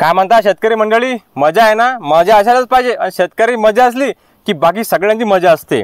काय म्हणता शेतकरी मंडळी, मजा आहे ना? मजा असायलाच पाहिजे आणि शेतकरी मजा असली की बाकी सगळ्यांची मजा असते।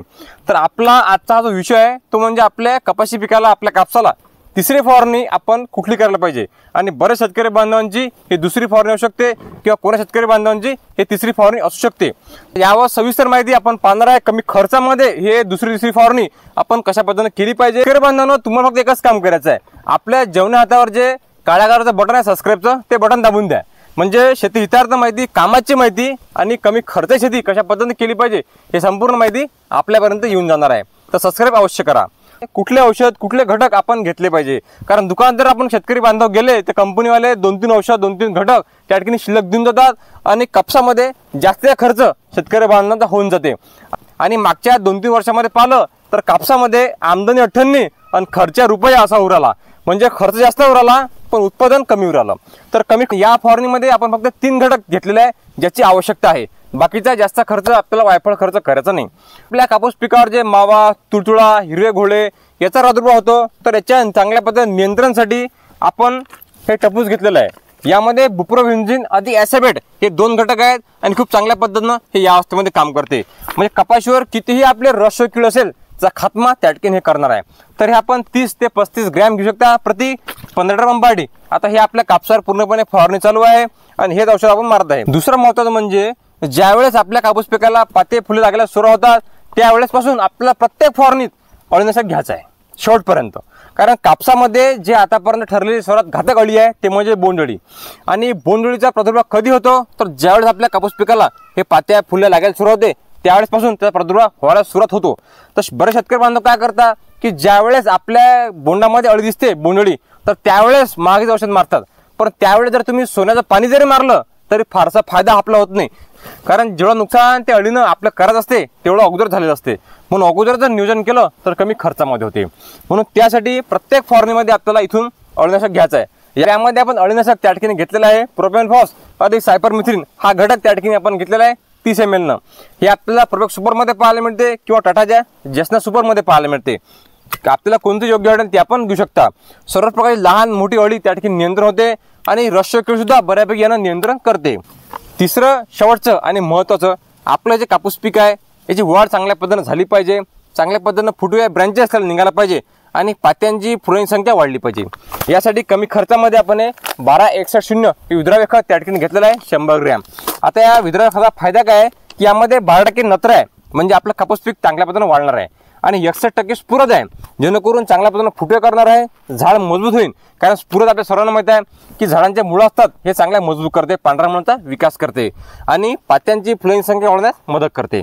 तर आपला आजचा जो विषय आहे तो म्हणजे आपल्या कपाशी पिकाला, आपल्या कापसाला तिसरी फवारणी आपण कुठली करायला पाहिजे। आणि बरेच शेतकरी बांधवांची ही दुसरी फवारणी असू शकते किंवा कोणा शेतकरी बांधवांची हे तिसरी फवारणी असू शकते। यावर सविस्तर माहिती आपण पाहणार आहे। कमी खर्चामध्ये हे दुसरी तिसरी फवारणी आपण कशा पद्धतीने केली पाहिजे। शेतकरी बांधवांनो, तुम्हाला फक्त एकच काम करायचं आहे, आपल्या जेवणा हातावर जे काळ्या कलरचं बटन आहे सबस्क्राईबचं, ते बटन दाबून द्या। म्हणजे शेती हितार्थ माहिती, कामाची माहिती आणि कमी खर्च शेती कशा पद्धतीने केली पाहिजे हे संपूर्ण माहिती आपल्यापर्यंत येऊन जाणार आहे। तर सबस्क्राईब अवश्य करा। कुठले औषध, कुठले घटक आपण घेतले पाहिजे, कारण दुकानात जर आपण शेतकरी बांधव गेले तर कंपनीवाले 2-3 औषध, 2-3 घटक त्या ठिकाणी शिल्लक देऊन जातात आणि कापसामध्ये जास्त खर्च शेतकरी बांधवांचा होऊन जाते। आणि मागच्या 2-3 वर्षामध्ये पाहिलं तर कापसामध्ये आमदनी 98 आणि खर्च रुपये असा उराला, म्हणजे खर्च जास्त उराला पण उत्पादन कमी उरालं। तर कमी या फवारणीमध्ये आपण फक्त 3 घटक घेतलेले आहे ज्याची आवश्यकता आहे, बाकीचा जास्त खर्च आपल्याला वायफळ खर्च करायचा नाही। आपल्या कापूस पिकावर जे मावा, तुडतुडा, हिरवे घोडे याचा प्रादुर्भाव होतो, तर याच्या चांगल्या पद्धतीने नियंत्रणासाठी आपण हे टपूस घेतलेलं आहे। यामध्ये बुप्रोफेन्झिन आधी ॲसेबेट हे 2 घटक आहेत आणि खूप चांगल्या पद्धतीने हे या अवस्थेमध्ये काम करते। म्हणजे कपाशीवर कितीही आपले रस कीड असेल चा खात्मा त्या ठिकाणी हे करणार आहे। तर हे आपण 30 ते 35 ग्रॅम घेऊ शकता प्रति 15 पंपाडी। आता हे आपल्या कापसावर पूर्णपणे फवारणी चालू आहे आणि हेच औषध आपण मारत आहे। दुसरं महत्त्वाचं म्हणजे ज्यावेळेस आपल्या कापूस पिकाला पाते फुले लागायला सुरू होतात त्यावेळेस पासून आपल्याला प्रत्येक फवारणीत अळीनाशक घ्यायचं आहे शेवटपर्यंत। कारण कापसामध्ये जे आतापर्यंत ठरलेली सर्वात घातक अळी आहे ते म्हणजे बोंडअळी। आणि बोंडअळीचा प्रादुर्भाव कधी होतो तर ज्यावेळेस आपल्या कापूस पिकाला हे पात्या फुले लागायला सुरू होते त्यावेळेस पासून त्याचा प्रादुर्भाव व्हायला सुरुवात होतो। तर बरेच शेतकरी बांधव काय करतात की ज्यावेळेस आपल्या बोंडामध्ये अळी दिसते बोंडअळी, तर त्यावेळेस मागेच औषध मारतात। पण त्यावेळेस जर तुम्ही सोन्याचं पाणी जरी मारलं तरी फारसा फायदा आपला होत नाही, कारण जेवढं नुकसान ते अळीनं आपलं करत असते तेवढं अगोदर झालेलं असते। म्हणून अगोदर जर नियोजन केलं तर कमी खर्चामध्ये होते। म्हणून त्यासाठी प्रत्येक फवारणीमध्ये आपल्याला इथून अळीनाशक घ्यायचं आहे। यामध्ये आपण अळीनाशक त्या ठिकाणी घेतलेलं आहे प्रोपेनफॉस अधिक सायपरमेथ्रिन हा घटक त्या ठिकाणी आपण घेतलेला आहे 30 ml न। हे आपल्याला प्रोडक्ट सुपरमध्ये पाहायला मिळते किंवा टाटाच्या जसना सुपरमध्ये पाहायला मिळते। आपल्याला कोणते योग्य वाटेल ते आपण घेऊ शकता। सर्व प्रकारची लहान मोठी अळी त्या ठिकाणी नियंत्रण होते आणि रसकीड सुद्धा बऱ्यापैकी यानं नियंत्रण करते। तिसरं शेवटचं आणि महत्त्वाचं, आपलं जे कापूस पीक आहे याची वाढ चांगल्या पद्धतीने झाली पाहिजे, चांगल्या पद्धतीने फुटूया ब्रँचेस त्याला निघायला पाहिजे आणि पात्यांची फुलांची संख्या वाढली पाहिजे। यासाठी कमी खर्चामध्ये आपण 12-61-0 हे विद्राव्य खत त्या ठिकाणी घेतलेलं आहे 100 ग्रॅम। आता या विद्राव्य खताचा फायदा काय आहे की यामध्ये 12% नत्र आहे, म्हणजे आपलं कापूस पीक चांगल्या पद्धतीने वाढणार आहे। आणि 61% स्फुरद आहे, जेणेकरून चांगल्या पद्धतीने फुटे करणार आहे, झाड मजबूत होईल। कारण स्फुरद आपल्या सर्वांना माहिती आहे की झाडांचे मुळं असतात हे चांगल्या मजबूत करते, पांढऱ्या मुळांचा विकास करते आणि पात्यांची फुलांची संख्या वाढवण्यास मदत करते।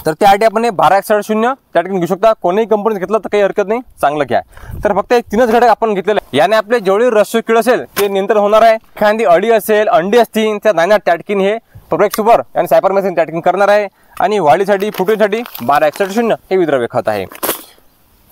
तर त्यासाठी आपण 12-61-0 त्या ठिकाणी घेऊ शकता। कोणीही कंपनीत घेतलं तर काही हरकत नाही, चांगलं घ्या। तर फक्त 3च घटक आपण घेतलेले आहे, याने आपले जेवढी रस्व कीड असेल ते नियंत्रण होणार आहे। एखादी अळी असेल, अंडी असतील त्या दाण्यात त्या ठिकाणी हे प्रोपेक्ट सुपर आणि सायपरमेथ्रिन त्या ठिकाणी करणार आहे। आणि वाढीसाठी फुटण्यासाठी 12-61-0 हे विद्राव्य खत आहे।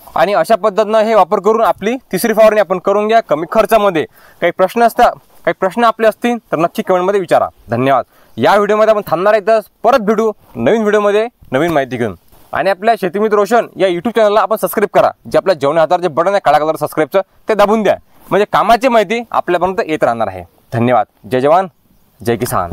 आणि अशा पद्धतीनं हे वापर करून आपली तिसरी फवारणी आपण करून घ्या कमी खर्चामध्ये। काही प्रश्न असतात, काही प्रश्न आपले असतील तर नक्की कमेंटमध्ये विचारा। धन्यवाद। या व्हिडिओमध्ये आपण थांबणार आहे, तर परत भेटू नवीन व्हिडिओमध्ये नवीन माहिती घेऊन। आणि आपल्या शेतीमित्र रोशन या यूट्यूब चॅनलला आपण सबस्क्राईब करा। जे आपल्या जेवणा हातावर जे बटन आहे काळा कलर सबस्क्राईबचं ते दाबून द्या, म्हणजे कामाची माहिती आपल्यापर्यंत येत राहणार आहे। धन्यवाद। जय जवान जय किसान।